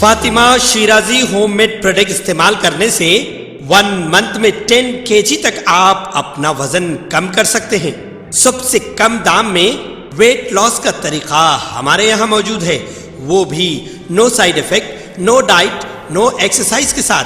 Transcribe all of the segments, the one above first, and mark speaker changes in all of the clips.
Speaker 1: Fatima Shirazi homemade product इस्तेमाल करने से 1 मंथ में 10 kg तक आप अपना वजन कम कर सकते हैं। सबसे कम दाम में वेट लॉस का तरीका हमारे यहाँ मौजूद है, वो भी no side effect, no diet, no exercise के साथ।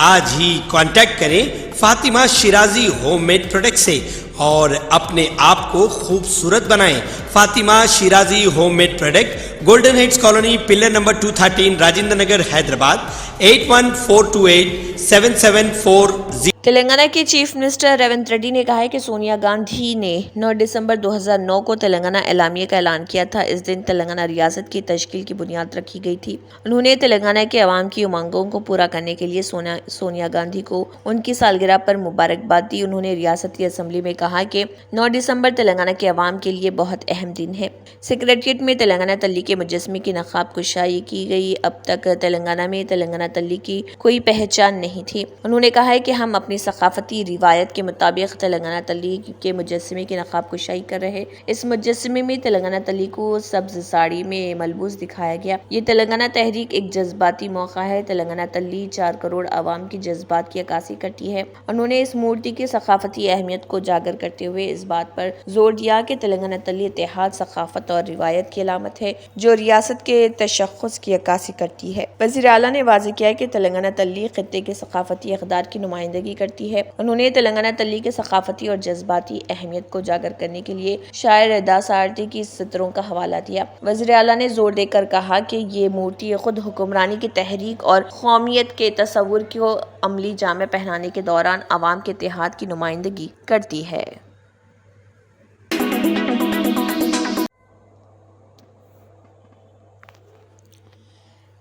Speaker 1: आज ही कांटेक्ट करें फातिमा शिराजी होममेड प्रोडक्ट से और अपने आप को खूबसूरत बनाएं। Fatima Shirazi homemade product, golden heads colony, pillar number 213, Rajendra Nagar, Hyderabad 81428774।
Speaker 2: Telangana के चीफ मिनिस्टर रेवंत रेड्डी ने कहा है कि सोनिया गांधी ने 9 दिसंबर 2009 को तेलंगाना एलामिया का ऐलान किया था। इस दिन तेलंगाना रियासत की तश्कील की बुनियाद रखी गई थी। उन्होंने तेलंगाना के अवाम की उमंगों को पूरा करने के लिए सोनिया गांधी को उनकी सालगिरह पर मुबारकबाद दी। उन्होंने रियासती असम्बली में कहा कि 9 दिसंबर तेलंगाना के अवाम के लिए बहुत अहम दिन है। सेक्रेटरिएट में तेलंगाना तल्ली के मुजस्मे की नकाब कुशाई की गई। अब तक तेलंगाना में तेलंगाना तल्ली की कोई पहचान नहीं थी। उन्होंने कहा है कि हम अपनी सकाफती रिवायत के मुताबिक तेलंगाना तल्ली के मुजस्मे की नकाब कुशाई कर रहे। इस मुजस्मे में तेलंगाना तल्ली को सब्ज साड़ी में मलबूस दिखाया गया। ये तेलंगाना तहरीक एक जज्बाती मौका है। तेलंगाना तल्ली 4 करोड़ आवाम की जज्बात की अक्कासी करती है। उन्होंने इस मूर्ति की सकाफती अहमियत को उजागर करते हुए इस बात पर जोर दिया कि तेलंगाना तल्ली इत्तेहाद, सकाफत और रिवायत की अलामत है जो रियासत के तशख्खुस की अक्कासी करती है। वज़ीर आला ने वाज़ेह किया कि तेलंगाना तल्ली खित्ते के सकाफती इक़दार की नुमाइंदगी करती है। उन्होंने तेलंगाना तल्ली के सकाफती और जज्बाती अहमियत को उजागर करने के लिए शायर दासारथी की सत्रों का हवाला दिया। वज़ीर आला ने जोर देकर कहा कि ये मूर्ति खुद हुक्मरानी की तहरीक और कौमियत के तसव्वुर को अमली जामे पहनाने के दौरान अवाम के इत्तेहाद की नुमाइंदगी करती है।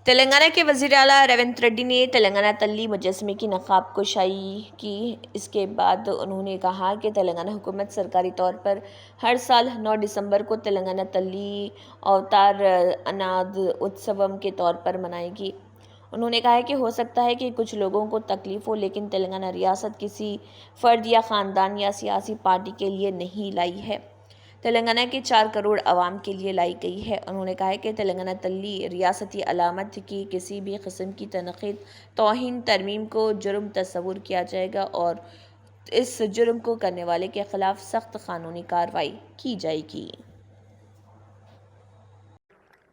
Speaker 2: तेलंगाना के वज़ीर आला रेवंत रेड्डी ने तेलंगाना तल्ली मुजस्मे की नकाब कुशाई की। इसके बाद उन्होंने कहा कि तेलंगाना हुकूमत सरकारी तौर पर हर साल 9 दिसंबर को तेलंगाना तल्ली अवतार अनाद उत्सवम के तौर पर मनाएगी। उन्होंने कहा है कि हो सकता है कि कुछ लोगों को तकलीफ हो, लेकिन तेलंगाना रियासत किसी फ़र्द या ख़ानदान या सियासी पार्टी के लिए नहीं लाई है, तेलंगाना के 4 करोड़ आवाम के लिए लाई गई है। उन्होंने कहा है कि तेलंगाना तल्ली रियासती अलामत की किसी भी किस्म की तनक़ीद, तौहीन, तरमीम को जुर्म तस्वुर किया जाएगा और इस जुर्म को करने वाले के खिलाफ सख्त कानूनी कार्रवाई की जाएगी।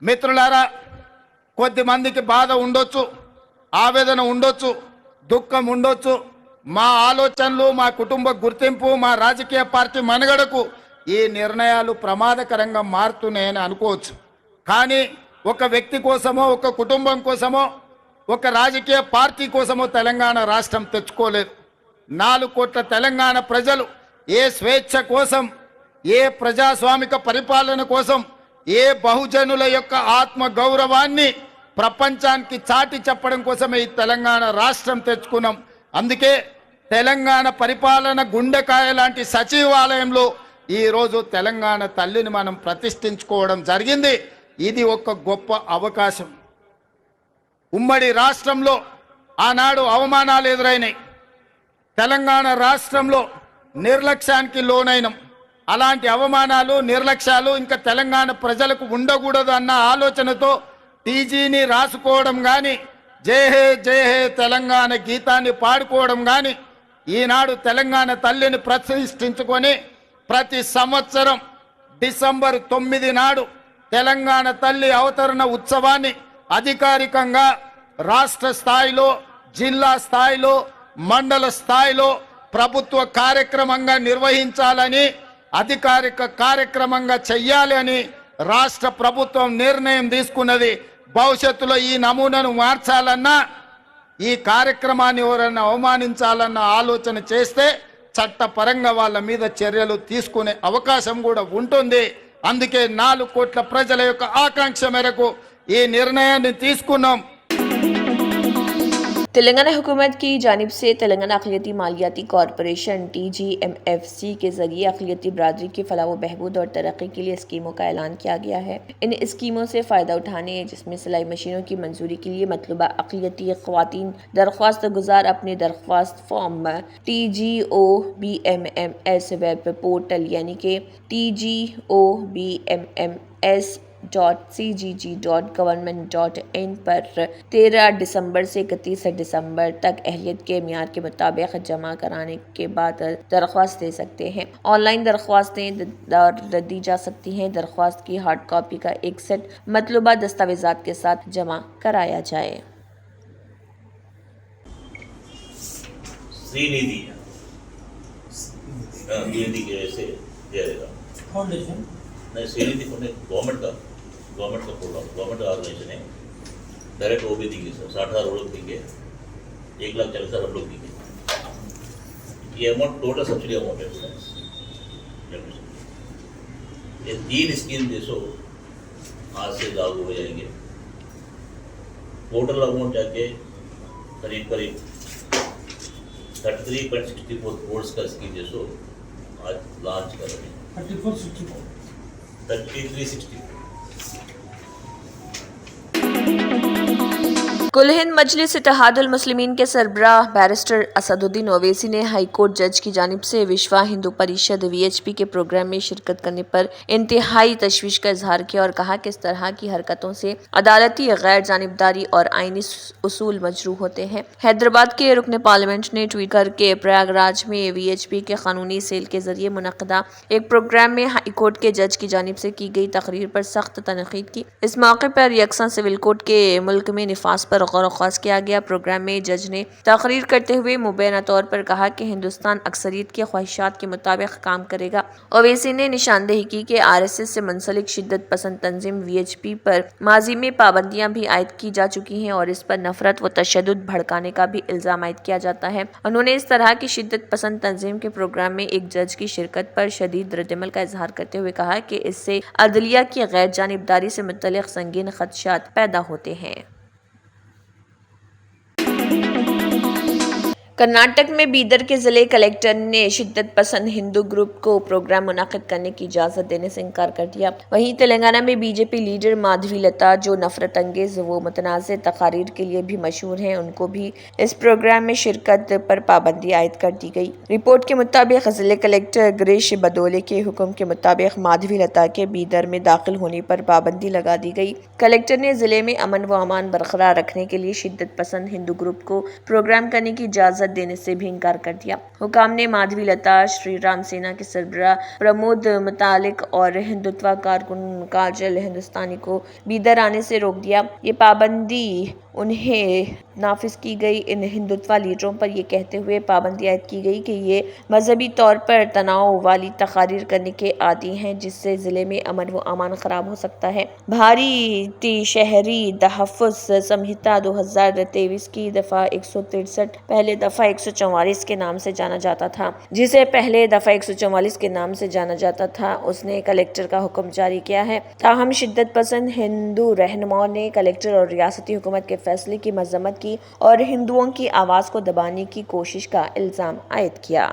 Speaker 3: మిత్రులారా, కొద్ది మందికి బాధ ఉండొచ్చు, ఆవేదన ఉండొచ్చు, దుఃఖం ఉండొచ్చు. మా ఆలోచనలు, మా కుటుంబ గుర్తింపు, మా రాజకీయ పార్టీ మనుగడకు ఈ నిర్ణయాలు ప్రమాదకరంగా మారుతున్నాయని అనుకోవచ్చు. కానీ ఒక వ్యక్తి కోసమో, ఒక కుటుంబం కోసమో, ఒక రాజకీయ పార్టీ కోసమో తెలంగాణ రాష్ట్రం తెచ్చుకోలేదు. 4 కోట్ల తెలంగాణ ప్రజలు ఏ స్వేచ్ఛ కోసం, ఏ ప్రజాస్వామిక పరిపాలన కోసం, ఏ బహుజనుల యొక్క ఆత్మ గౌరవాన్ని ప్రపంచానికి చాటి చెప్పడం కోసమే ఈ తెలంగాణ రాష్ట్రం తెచ్చుకున్నాం. అందుకే తెలంగాణ పరిపాలన గుండెకాయ లాంటి సచివాలయంలో ఈ రోజు తెలంగాణ తల్లిని మనం ప్రతిష్ఠించుకోవడం జరిగింది. ఇది ఒక గొప్ప అవకాశం. ఉమ్మడి రాష్ట్రంలో ఆనాడు అవమానాలు ఎదురైనాయి. తెలంగాణ రాష్ట్రంలో నిర్లక్ష్యానికి లోనైనం. అలాంటి అవమానాలు, నిర్లక్ష్యాలు ఇంకా తెలంగాణ ప్రజలకు ఉండకూడదు అన్న ఆలోచనతో టీజీని రాసుకోవడం కానీ, జై హే జై హే తెలంగాణ గీతాన్ని పాడుకోవడం కానీ, ఈనాడు తెలంగాణ తల్లిని ప్రతిష్ఠించుకొని ప్రతి సంవత్సరం డిసెంబర్ 9 నాడు తెలంగాణ తల్లి అవతరణ ఉత్సవాన్ని అధికారికంగా రాష్ట్ర స్థాయిలో, జిల్లా స్థాయిలో, మండల స్థాయిలో ప్రభుత్వ కార్యక్రమంగా నిర్వహించాలని, అధికారిక కార్యక్రమంగా చెయ్యాలి అని రాష్ట్ర ప్రభుత్వం నిర్ణయం తీసుకున్నది. భవిష్యత్తులో ఈ నమూనాను మార్చాలన్నా, ఈ కార్యక్రమాన్ని ఎవరన్నా అవమానించాలన్న ఆలోచన చేస్తే చట్టపరంగా వాళ్ళ మీద చర్యలు తీసుకునే అవకాశం కూడా ఉంటుంది. అందుకే 4 కోట్ల ప్రజల యొక్క ఆకాంక్ష మేరకు ఈ నిర్ణయాన్ని తీసుకున్నాం.
Speaker 2: तेलंगाना हुकूमत की जानिब से तेलंगाना अक़लियती मालियाती कॉरपोरेशन TGMFC के ज़रिए अक़लियती बरादरी की फलाह व बहबूद और तरक्की के लिए स्कीमों का ऐलान किया गया है। इन स्कीमों से फ़ायदा उठाने, जिसमें सिलाई मशीनों की मंजूरी के लिए मतलूबा अक़लियती ख़वातीन दरख्वास्त गुजार अपने दरख्वास्त फॉर्म TGOBMMS वेब पोर्टल यानी कि TGOBMMS www.cgg.government.in پر 13 دسمبر سے 31 دسمبر تک اہلیت کے معیار کے مطابق جمع کرانے کے بعد درخواست دے سکتے ہیں۔ آن لائن درخواستیں دی جا سکتی ہیں۔ درخواست کی ہارڈ کاپی کا ایک سیٹ مطلوبہ دستاویزات کے ساتھ جمع کرایا جائے۔
Speaker 4: श्रीनिधि के ऐसे दिया जाएगा फाउंडेशन नहीं, श्रीनिधि गवर्नमेंट का प्रोग्राम, गवर्नमेंट ऑर्गेनाइजेशन है। डायरेक्ट वो भी देंगे सर, 60,000 वो लोग देंगे, 1,40,000 हम लोग देंगे। ये अमाउंट टोटल सब्सिडी अमाउंट है। ये 3 स्कीम देशों आज से लागू हो जाएंगे। टोटल अमाउंट जाके करीब 33.64 करोड़ का स्कीम जैसो आज लॉन्च कर रहे हैं। 3364
Speaker 2: کل ہند مجلس اتحاد المسلمین کے سربراہ بیرسٹر اسدالدین اویسی نے ہائی کورٹ جج کی جانب سے وشوا ہندو پریشد VHP کے پروگرام میں شرکت کرنے پر انتہائی تشویش کا اظہار کیا اور کہا کہ اس طرح کی حرکتوں سے عدالتی غیر جانبداری اور آئینی اصول مجروح ہوتے ہیں۔ حیدرآباد کے رکن پارلیمنٹ نے ٹویٹ کر کے پریاگ راج میں VHP کے قانونی سیل کے ذریعے منعقدہ ایک پروگرام میں ہائی کورٹ کے جج کی جانب سے کی گئی تقریر پر سخت تنقید کی۔ اس موقع پر یکساں سول کوڈ کے ملک میں نفاذ پر غور و خوض کیا گیا۔ پروگرام میں جج نے تقریر کرتے ہوئے مبینہ طور پر کہا کہ ہندوستان اکثریت کی خواہشات کے مطابق کام کرے گا۔ اویسی نے نشاندہی کی کہ RSS سے منسلک شدت پسند تنظیم VHP پر ماضی میں پابندیاں بھی عائد کی جا چکی ہیں اور اس پر نفرت و تشدد بھڑکانے کا بھی الزام عائد کیا جاتا ہے۔ انہوں نے اس طرح کی شدت پسند تنظیم کے پروگرام میں ایک جج کی شرکت پر شدید ردعمل کا اظہار کرتے ہوئے کہا کہ اس سے عدلیہ کی غیر جانبداری سے متعلق سنگین خدشات پیدا ہوتے ہیں۔ کرناٹک میں بیدر کے ضلع کلکٹر نے شدت پسند ہندو گروپ کو پروگرام منعقد کرنے کی اجازت دینے سے انکار کر دیا۔ وہیں تلنگانہ میں BJP لیڈر مادھوی لتا جو نفرت انگیز و متنازع تقاریر کے لیے بھی مشہور ہیں، ان کو بھی اس پروگرام میں شرکت پر پابندی عائد کر دی گئی۔ رپورٹ کے مطابق ضلع کلکٹر گریش بدولے کے حکم کے مطابق مادھوی لتا کے بیدر میں داخل ہونے پر پابندی لگا دی گئی۔ کلکٹر نے ضلع میں امن و امان برقرار رکھنے کے لیے شدت پسند ہندو گروپ کو پروگرام کرنے کی اجازت دینے سے بھی انکار کر دیا۔ حکام نے مادھوی لتا، شری رام سینا کے سربراہ پرمود متعلق اور ہندوتوا کارکن کاجل ہندوستانی کو بیدر آنے سے روک دیا۔ یہ پابندی انہیں نافذ کی گئی۔ ان ہندوتوا لیڈروں پر یہ کہتے ہوئے پابندی عائد کی گئی کہ یہ مذہبی طور پر تناؤ والی تقاریر کرنے کے عادی ہیں، جس سے ضلع میں امن و امان خراب ہو سکتا ہے۔ بھارتی شہری تحفظ سمہتا 2023 کی دفعہ 163 پہلے دفعہ 144 کے نام سے جانا جاتا تھا، جسے پہلے دفعہ 144 کے نام سے جانا جاتا تھا، اس نے کلکٹر کا حکم جاری کیا ہے۔ تاہم شدت پسند ہندو رہنماؤں نے کلکٹر اور ریاستی حکومت کے فیصلے کی مذمت کی اور ہندوؤں کی آواز کو دبانے کی کوشش کا الزام عائد کیا۔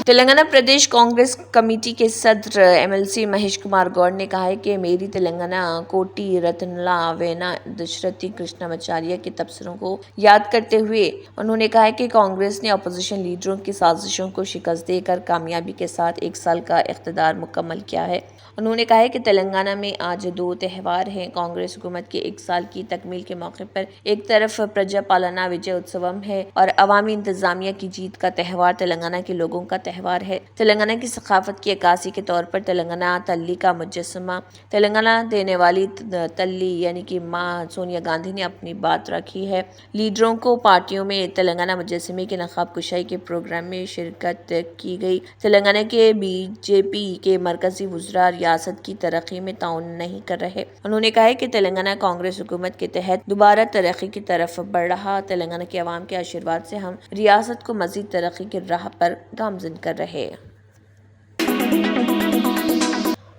Speaker 2: تلنگانہ پردیش کانگریس کمیٹی کے صدر MLC مہیش کمار گوڑ نے کہا ہے کہ میری تلنگانہ کوٹی رتنلا وینا دشرتی کرشنامچاریہ کے تبصروں کو یاد کرتے ہوئے انہوں نے کہا ہے کہ کانگریس نے اپوزیشن لیڈروں کی سازشوں کو شکست دے کر کامیابی کے ساتھ 1 سال کا اقتدار مکمل کیا ہے۔ انہوں نے کہا ہے کہ تلنگانہ میں آج 2 تہوار ہیں۔ کانگریس حکومت کے 1 سال کی تکمیل کے موقع پر ایک طرف پرجا پالنا وجے اتسوم ہے اور عوامی انتظامیہ کی جیت کا تہوار تلنگانہ کے لوگوں کا تہوار ہے۔ تلنگانہ کی ثقافت کی عکاسی کے طور پر تلنگانہ تلی کا مجسمہ تلنگانہ دینے والی تلی یعنی کہ ماں سونیا گاندھی نے اپنی بات رکھی ہے۔ لیڈروں کو پارٹیوں میں تلنگانہ مجسمے کی نقاب کشائی کے پروگرام میں شرکت کی گئی۔ تلنگانہ کے BJP کے مرکزی وزراء ریاست کی ترقی میں تعاون نہیں کر رہے۔ انہوں نے کہا ہے کہ تلنگانہ کانگریس حکومت کے تحت دوبارہ ترقی کی طرف بڑھ رہا۔ تلنگانہ کے عوام کے آشیرواد سے ہم ریاست کو مزید ترقی کی راہ پر گامزن کر رہے۔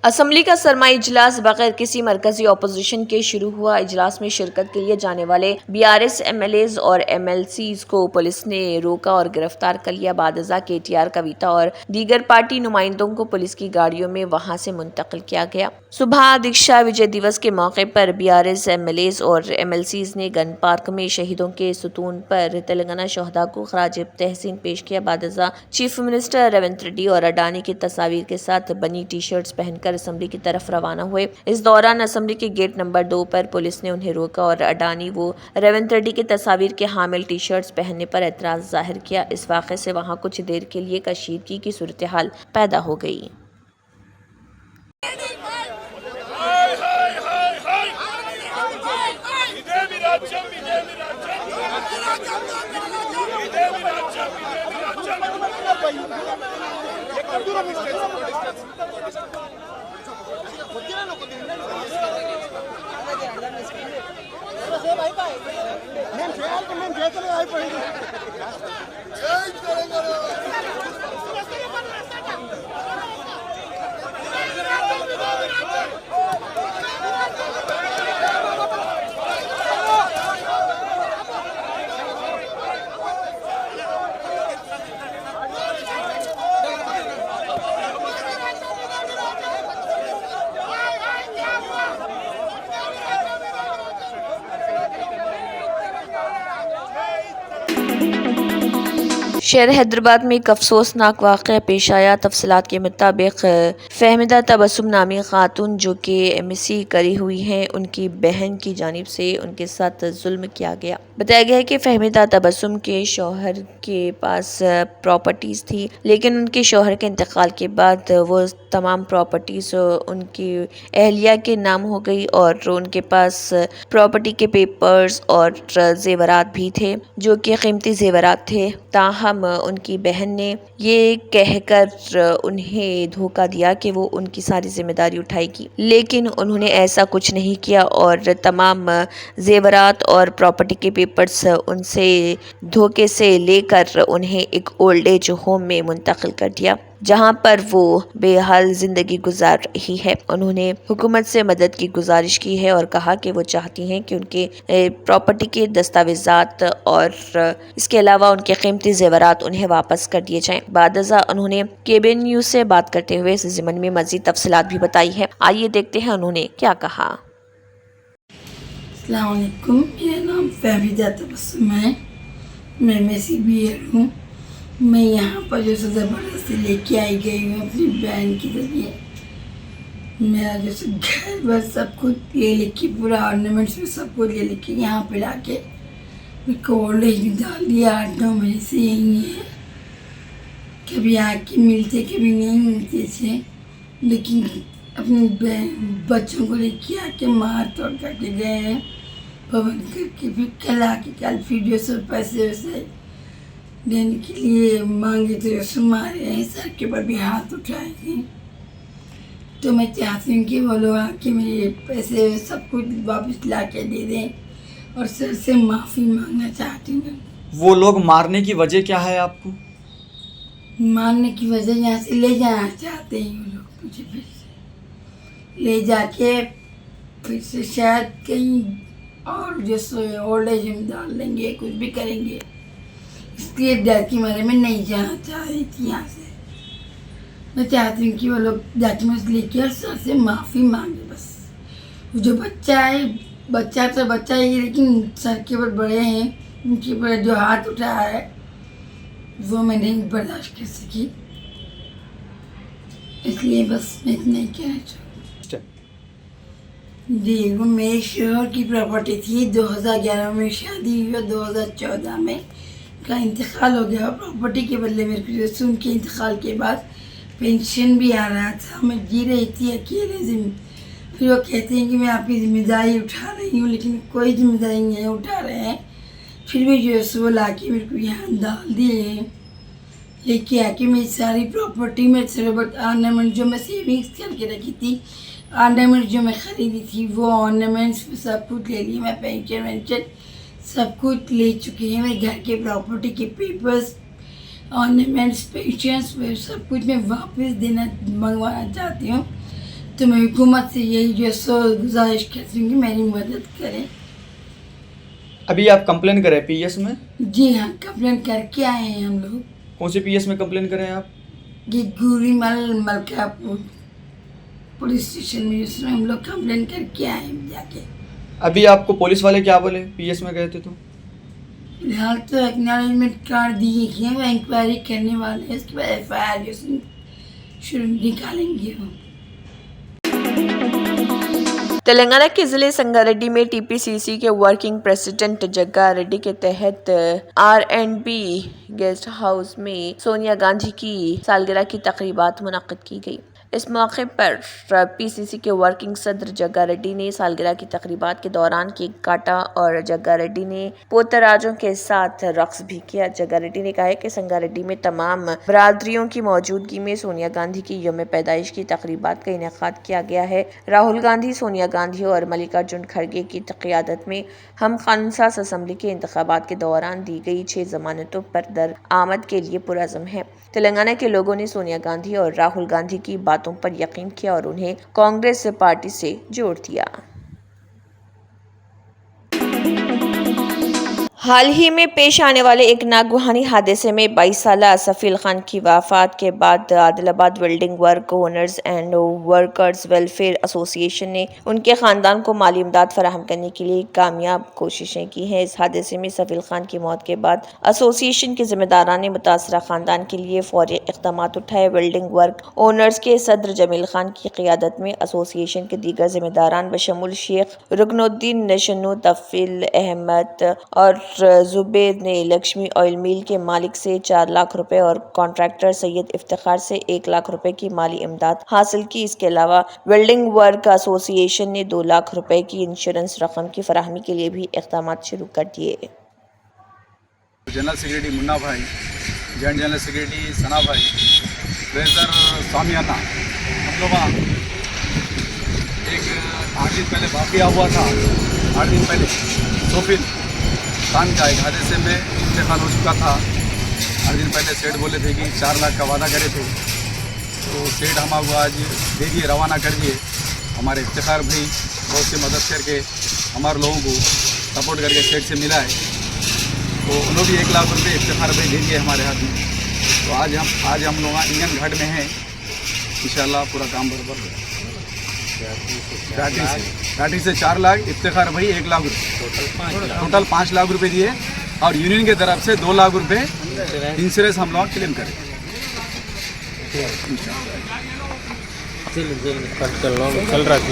Speaker 2: असम्बली का सरमाई इजलास बगैर किसी मरकजी अपोजिशन के शुरू हुआ। इजलास में शिरकत के लिए जाने वाले BRS MLAs और MLCs को पुलिस ने रोका और गिरफ्तार कर लिया। बादजा KTR, कविता और दीगर पार्टी नुमाइंदों को पुलिस की गाड़ियों में वहां से मुंतकिल किया गया। सुबह दीक्षा विजय दिवस के मौके पर BRS MLAs और MLCs ने गन पार्क में शहीदों के सुतून पर तेलंगाना शहदा को खराज तहसीन पेश किया। बादजा चीफ मिनिस्टर रेवंत रेड्डी और अडानी की तस्वीर के साथ बनी टी शर्ट्स पहनकर असेंबली की तरफ रवाना हुए। इस दौरान असेंबली के गेट नंबर 2 पर पुलिस ने उन्हें रोका और अडानी व रेवंत रेड्डी की तस्वीर के हामिल टी शर्ट्स पहनने पर एतराज जाहिर किया। इस वाक़े से वहां कुछ देर के लिए कशीदगी की सूरत हाल पैदा हो गई। शहर हैदराबाद में एक अफसोसनाक वाक़या पेश आया। तफसीलात के मुताबिक फहमिदा तबस्सुम नामी खातून जो कि MSc करी हुई हैं, उनकी बहन की जानिब से उनके साथ जुल्म किया गया। बताया गया है कि फहमिदा तबस्सुम के शौहर के पास प्रॉपर्टीज़ थी, लेकिन उनके शौहर के इंतकाल के बाद वो तमाम प्रॉपर्टीज़ उनकी अहलिया के नाम हो गई और उनके पास प्रॉपर्टी के पेपर्स और जेवरात भी थे जो कि कीमती जेवरात थे। ताहम उनकी बहन ने ये कहकर उन्हें धोखा दिया कि वो उनकी सारी जिम्मेदारी उठाएगी, लेकिन उन्होंने ऐसा कुछ नहीं किया और तमाम जेवरात और प्रॉपर्टी के पेपर्स उनसे धोखे से लेकर उन्हें एक ओल्ड एज होम में मुंतकिल कर दिया, जहां पर वो बेहाल जिंदगी गुजार रही है। उन्होंने हुकूमत से मदद की गुजारिश की है और कहा कि वो चाहती हैं कि उनके प्रॉपर्टी के दस्तावेजात और इसके अलावा उनके कीमती जेवरात उन्हें वापस कर दिए जाएं। बादजा उन्होंने KBN न्यूज़ से बात करते हुए इस ज़िमन में मज़ीद तफसीलात भी बताई है। आइए देखते हैं उन्होंने क्या कहा।
Speaker 5: अस्सलाम वालेकुम, मेरा नाम फहमिदा तबस्सुम है, मैं MSc BEd हूँ। मैं यहाँ पर जो ज़बरदस्ती लेके आई गई हूँ अपनी बहन के ज़रिए। मेरा जो घर बर सब कुछ ले लिखी, पूरा ऑर्नामेंट्स में सब कुछ ले लिखी यहाँ पे ला के मेरे ओल्ड एज में डाल दिया। 8-9 महीने से यही है, कभी आके मिलते कभी नहीं मिलते थे, लेकिन अपने बच्चों को लेके आके मार तोड़ करके गए हैं, पवन करके। फिर कल फिर जो पैसे वैसे देने के लिए मांगे तो उसमें मारे हैं, सर के ऊपर भी हाथ उठाए थे। तो मैं चाहती हूँ कि वो लोग आके मेरे पैसे सब कुछ वापस ला के दे दें और सर से माफ़ी मांगना चाहती हूँ।
Speaker 6: वो लोग मारने की वजह क्या है आपको?
Speaker 5: मारने की वजह यहाँ से ले जाना चाहते हैं वो लोग, मुझे फिर से ले जाके फिर से शायद कहीं और जैसे ओल्ड एज में डाल देंगे, कुछ भी करेंगे। इसलिए डर की मारे में नहीं जाना चाह रही थी यहाँ से। मैं चाहती हूँ कि वो लोग डॉक्यूमेंट्स लेके और सर से माफ़ी मांगे बस। जो बच्चा है, बच्चा तो बच्चा ही, लेकिन सर के ऊपर बड़े हैं, उनके ऊपर जो हाथ उठाया है वो मैं नहीं बर्दाश्त कर सकी, इसलिए बस मैं इतना ही कहना चाहूँ। जी, वो मेरे शोहर की प्रॉपर्टी थी। 2011 में शादी हुई और 2014 में का इंतकाल हो गया। प्रॉपर्टी के बदले मेरे को जैसे उनके इंतकाल के बाद पेंशन भी आ रहा था, मैं जी रही थी अकेले। फिर वो कहते हैं कि मैं आपकी ज़िम्मेदारी उठा रही हूँ, लेकिन कोई ज़िम्मेदारी नहीं उठा रहे हैं। फिर भी जो है वो ला के मेरे को यहाँ डाल दिए हैं, लेके आके मेरी सारी प्रॉपर्टी में से ऑर्नामेंट जो मैं सेविंग्स करके रखी थी, ऑर्नामेंट जो मैं ख़रीदी थी, वो ऑर्नामेंट्स सब कुछ ले लिए। मैं पेंशन वेंशन सब कुछ ले चुकी हैं। मेरे घर के प्रॉपर्टी के पेपर्स, ऑर्नामेंट्स, पेंशन्स, सब कुछ मैं वापस मंगवाना चाहती हूँ। तो मैं हुकूमत से यही जो सो गुजारिश करती हूँ कि मेरी मदद करें।
Speaker 6: अभी आप कंप्लेन करें पीएस में?
Speaker 5: जी हाँ, कंप्लेन करके आए हैं हम लोग
Speaker 6: कौन से पीएस में कंप्लेन करें आप?
Speaker 5: कि गुरीमल मलकापुर पुलिस स्टेशन में उसमें हम लोग कंप्लेन करके आए हैं जाके।
Speaker 6: अभी आपको पुलिस वाले क्या बोले पीएस में गए थे तो?
Speaker 5: फिलहाल तो एक्नॉलेजमेंट कार्ड दिए कि वो इंक्वायरी करने वाले हैं, उसके बाद FIR शुरू निकालेंगे वो।
Speaker 2: तेलंगाना के जिले संगारेड्डी में टीपीसीसी के वर्किंग प्रेसिडेंट जग्गा रेड्डी के तहत R&B गेस्ट हाउस में सोनिया गांधी की सालगिरह की तकरीबात मुनक्किद की गई। इस मौके पर पीसीसी के वर्किंग सदर जग्गा रेड्डी ने सालगिरह की तकरीबात के दौरान केक काटा और जग्गा रेड्डी ने पोतराजों के साथ रक्स भी किया। जग्गा रेड्डी ने कहा है कि संगारेड्डी में तमाम बरादरियों की मौजूदगी में सोनिया गांधी की यौम पैदाइश की तकरीबात का इनेकाद किया गया है। राहुल गांधी, सोनिया गांधी और मल्लिकार्जुन खड़गे की क़यादत में हम खानसास असम्बली के इंतखाबात के दौरान दी गई 6 जमानतों पर दरआमद के लिए पुरअज़्म है। तेलंगाना के लोगों ने सोनिया गांधी और राहुल गांधी की बातों पर यकीन किया और उन्हें कांग्रेस पार्टी से जोड़ दिया। हाल ही में पेश आने वाले एक नागवानी हादसे में 22 साला सफील खान की वफात के बाद Adilabad building work owners and workers welfare association ने उनके ख़ानदान को माली इमदाद फराहम करने के लिए कामयाब कोशिशें की हैं। इस हादसे में सफील खान की मौत के बाद एसोसिएशन के ज़िम्मेदारान ने मुतासरा ख़ानदान के लिए फौरी इक़दाम उठाए। बिल्डिंग वर्क ओनर्स के सदर जमील खान की क़यादत में एसोसिएशन के दीगर ज़िम्मेदारान बशमुल शेख रुकनुद्दीन नशनु, तफील अहमद और जुबैर ने लक्ष्मी ऑयल मिल के मालिक से 4 लाख रुपए और कॉन्ट्रैक्टर सैयद इफ्तिखार से 1 लाख रुपए की माली इमदाद हासिल की। इसके अलावा बिल्डिंग वर्क एसोसिएशन ने 2 लाख रुपए की इंश्योरेंस रकम की फराहमी के लिए भी इक़दाम शुरू कर दिए।
Speaker 7: जनरल सेक्रेटरी मुन्ना भाई, जॉइंट जनरल सेक्रेटरी सना भाई, ट्रेजर सामियाना, हम लोग एक 8 दिन पहले वाक़या हुआ था। 8 दिन पहले सोफिल खान का एक हादसे में इंतकाल हो चुका था। 8 दिन पहले सेठ बोले थे कि 4 लाख का वादा करे थे, तो सेठ हम आज दे दिए, रवाना कर दिए। हमारे इफ्तिखार भाई बहुत सी मदद करके हमारे लोगों को सपोर्ट करके सेठ से मिला है, तो उन्होंने भी 1 लाख रुपये इफ्तिखार भाई दे दिए हमारे हाथ में। तो आज हम लोग इंजन घाट में हैं, इंशाल्लाह पूरा काम बराबर होगा। घाटी से 4 लाख, इफ्तिखार भाई 1 लाख रुपये, टोटल 5 लाख रुपए दिए और यूनियन की तरफ से 2 लाख रुपए इंश्योरेंस हम लोग क्लेम करें।
Speaker 8: चल रहा है।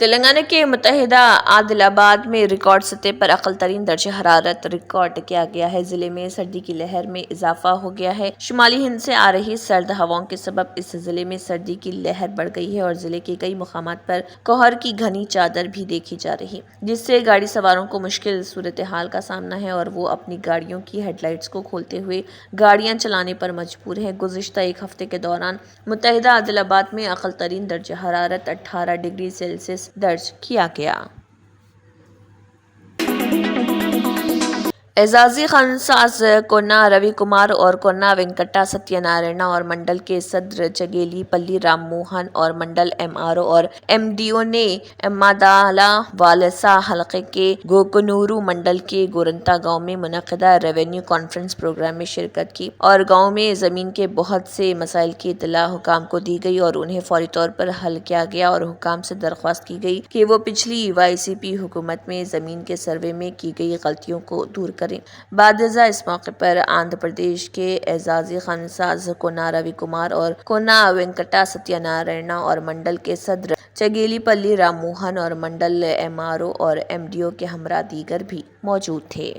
Speaker 2: तेलंगाना के मुतहिदा आदिलाबाद में रिकॉर्ड सतह पर अक़ल तरीन दर्जे हरारत रिकॉर्ड किया गया है। ज़िले में सर्दी की लहर में इजाफा हो गया है। शुमाली हिंद से आ रही सर्द हवाओं के सबब इस ज़िले में सर्दी की लहर बढ़ गई है और ज़िले के कई मुकामात पर कोहर की घनी चादर भी देखी जा रही, जिससे गाड़ी सवारों को मुश्किल सूरत हाल का सामना है और वो अपनी गाड़ियों की हेडलाइट्स को खोलते हुए गाड़ियाँ चलाने पर मजबूर हैं। गुज़िश्ता एक हफ्ते के दौरान मुतहिदा आदिलाबाद में अक़ल तरीन दर्जे हरारत 18 डिग्री सेल्सियस दर्ज किया गया। एजाजी खानसाज कोन्ना रवि कुमार और कोन्ना वेंकटा सत्यनारायण और मंडल के सदर चगेली पल्ली राम मोहन और मंडल MRO और MDO ने मादाला वालसा हलके के गोकनूरू मंडल के गोरंता गांव में मुनक़िदा रेवेन्यू कॉन्फ्रेंस प्रोग्राम में शिरकत की और गांव में ज़मीन के बहुत से मसाइल की इत्तला हुकाम को दी गई और उन्हें फौरी तौर पर हल किया गया और हुकाम से दरख्वास्त की गई कि वो पिछली YCP हुकूमत में ज़मीन के सर्वे में की गई गलतियों को दूर करें। बादजा इस मौके पर आंध्र प्रदेश के एजाजी खानसाज कोना रवि कुमार और कोना वेंकटा सत्यनारायण और मंडल के सदर चगेली पल्ली राम मोहन और मंडल MRO और MDO के हमरा दीगर भी मौजूद थे।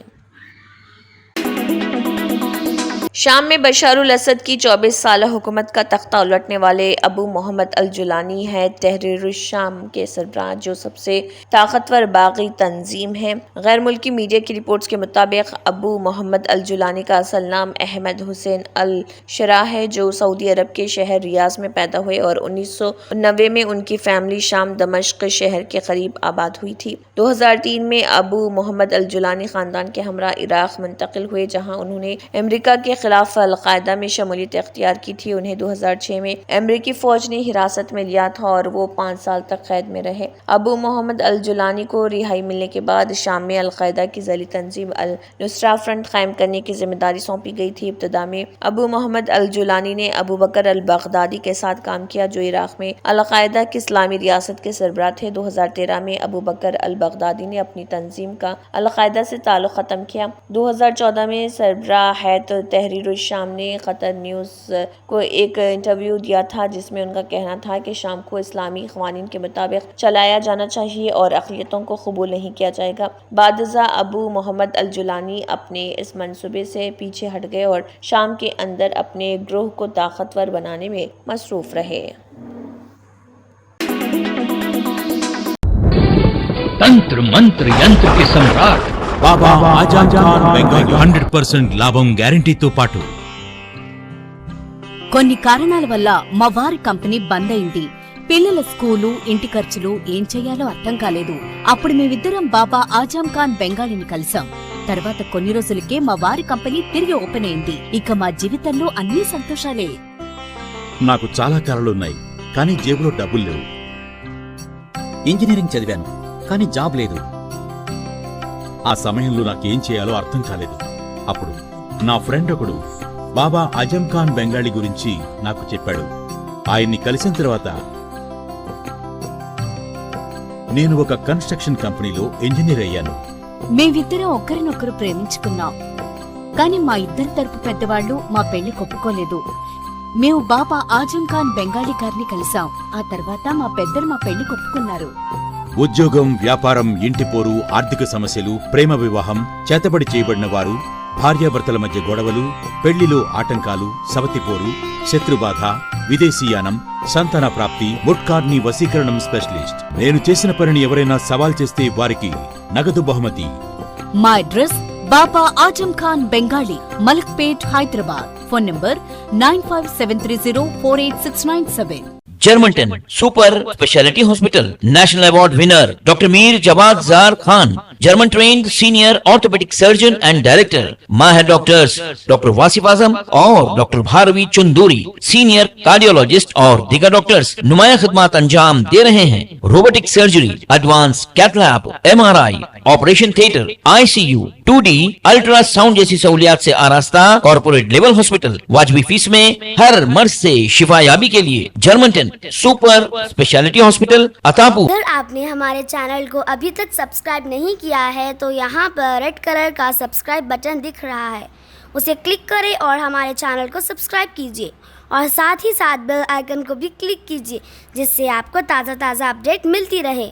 Speaker 2: शाम में बशारुल असद की 24 साल हुकूमत का तख्ता उलटने वाले अबू मोहम्मद अल जुलानी है तहरीर शाम के सरबराह, जो सबसे ताकतवर बागी तंजीम है। गैर मुल्की मीडिया की रिपोर्ट्स के मुताबिक अबू मोहम्मद अल जुलानी का असल नाम अहमद हुसैन अल शरा है, जो सऊदी अरब के शहर रियाज में पैदा हुए और 1990 में उनकी फैमिली शाम दमश्क शहर के करीब आबाद हुई थी। 2003 में अबू मोहम्मद अल जुलानी खानदान के हमरा इराक मुंतकिल हुए, जहां उन्होंने अमेरिका के खिलाफ अल-कायदा में शमूलियत इख्तियार की थी। उन्हें 2006 में अमेरिकी फौज ने हिरासत में लिया था और वो 5 साल तक कैद में रहे। अबू मोहम्मद अल जुलानी को रिहाई मिलने के बाद शाम में अल-कायदा की ज़ैली तंजीम अल-नुसरा फ्रंट कायम करने की जिम्मेदारी सौंपी गई थी। इब्तिदा में अबू मोहम्मद अल जुलानी ने अबू बकर अल बगदादी के साथ काम किया, जो इराक में अल-कायदा की इस्लामी रियासत के सरबराह थे। 2013 में अबू बकर अल बगदादी ने अपनी तंजीम का अल-कायदा से ताल्लुक ख़त्म किया। 2014 में सरबराह हैत तहरीर शाम ने कतर न्यूज़ को एक इंटरव्यू दिया था, जिसमें उनका कहना था कि शाम को इस्लामी क़वानीन के मुताबिक चलाया जाना चाहिए और अक़लियतों को कबूल नहीं किया जाएगा। बादशाह अबू मोहम्मद अल जुलानी अपने इस मंसूबे से पीछे हट गए और शाम के अंदर अपने ग्रोह को ताकतवर बनाने में मसरूफ़ रहे।
Speaker 9: तंत्र मंत्र यंत्र के सम्राट
Speaker 10: బాబా ఆజం ఖాన్ బెంగాలీ 100% లాభం గ్యారంటీతో పాటు.
Speaker 11: కొన్ని కారణాల వల్ల మా వారి కంపెనీ బంద్ అయింది. పిల్లల స్కూలు, ఇంటి ఖర్చులు ఏం చెయ్యాలో అర్థం కాలేదు. అప్పుడు మేమిద్దరం బాబా ఆజం ఖాన్ బెంగాలీని కలిసాం. తర్వాత కొన్ని రోజులకే మా వారి కంపెనీ తిరిగి ఓపెన్ అయింది. ఇక మా జీవితంలో అన్ని సంతోషాలే.
Speaker 10: నాకు చాలా కలలున్నాయి, కానీ జేబులో డబ్బులు లేవు. ఇంజనీరింగ్ చదివాను, కానీ జాబ్ లేదు. ఆ సమయంలో నాకేం చేయాలో అర్థం కాలేదు. అప్పుడు నా ఫ్రెండ్ ఒకడు బాబా ఆజం ఖాన్ బెంగాలీ గురించి నాకు చెప్పాడు. ఆయన్ని కలిసిన తర్వాత నేను ఒక కన్స్ట్రక్షన్ కంపెనీలో ఇంజనీర్ అయ్యాను.
Speaker 11: మేమిద్దరం ఒకరినొకరు ప్రేమించుకున్నాం. కాని మా ఇద్దరి తరపు పెద్దవాళ్లు మా పెళ్లి ఒప్పుకోలేదు. మేము బాబా ఆజం ఖాన్ బెంగాలీ గారిని కలిసాం. ఆ తర్వాత మా పెద్దలు మా పెళ్లి ఒప్పుకున్నారు.
Speaker 10: ఉద్యోగం, వ్యాపారం, ఇంటి పోరు, ఆర్థిక సమస్యలు, ప్రేమ వివాహం, చేతబడి చేయబడిన వారు, భార్యాభర్తల మధ్య గొడవలు, పెళ్లిలో ఆటంకాలు, సవతిపోరు, శత్రుబాధ, విదేశీయానం, సంతాన ప్రాప్తి, ముట్కార్ని వశీకరణం స్పెషలిస్ట్. నేను చేసిన పనిని ఎవరైనా సవాల్ చేస్తే వారికి నగదు బహుమతి.
Speaker 11: మా address Baba Azam Khan Bengali, Malakpet, Hyderabad. Phone number 9573048697.
Speaker 9: Germanten super speciality hospital, national award winner doctor Mir Jawad Zar Khan, German trained senior orthopaedic surgeon and director, माहिर डॉक्टर्स डॉक्टर वासिफ आजम और doctor Bharavi Chunduri, senior cardiologist और दीगर डॉक्टर्स नुमाया खिदमत अंजाम दे रहे हैं। Robotic surgery, advance cath lab, MRI, operation theatre, ICU, 2D ultrasound जैसी सहूलियात से आरास्ता कॉर्पोरेट लेवल हॉस्पिटल। वाजबी फीस में हर मर्ज से शिफायाबी के लिए Germanton super speciality hospital, Attapur.
Speaker 12: अगर आपने हमारे चैनल को अभी तक सब्सक्राइब नहीं किया है तो यहाँ पर रेड कलर का सब्सक्राइब बटन दिख रहा है, उसे क्लिक करें और हमारे चैनल को सब्सक्राइब कीजिए और साथ ही साथ बेल आइकन को भी क्लिक कीजिए, जिससे आपको ताज़ा अपडेट मिलती रहे।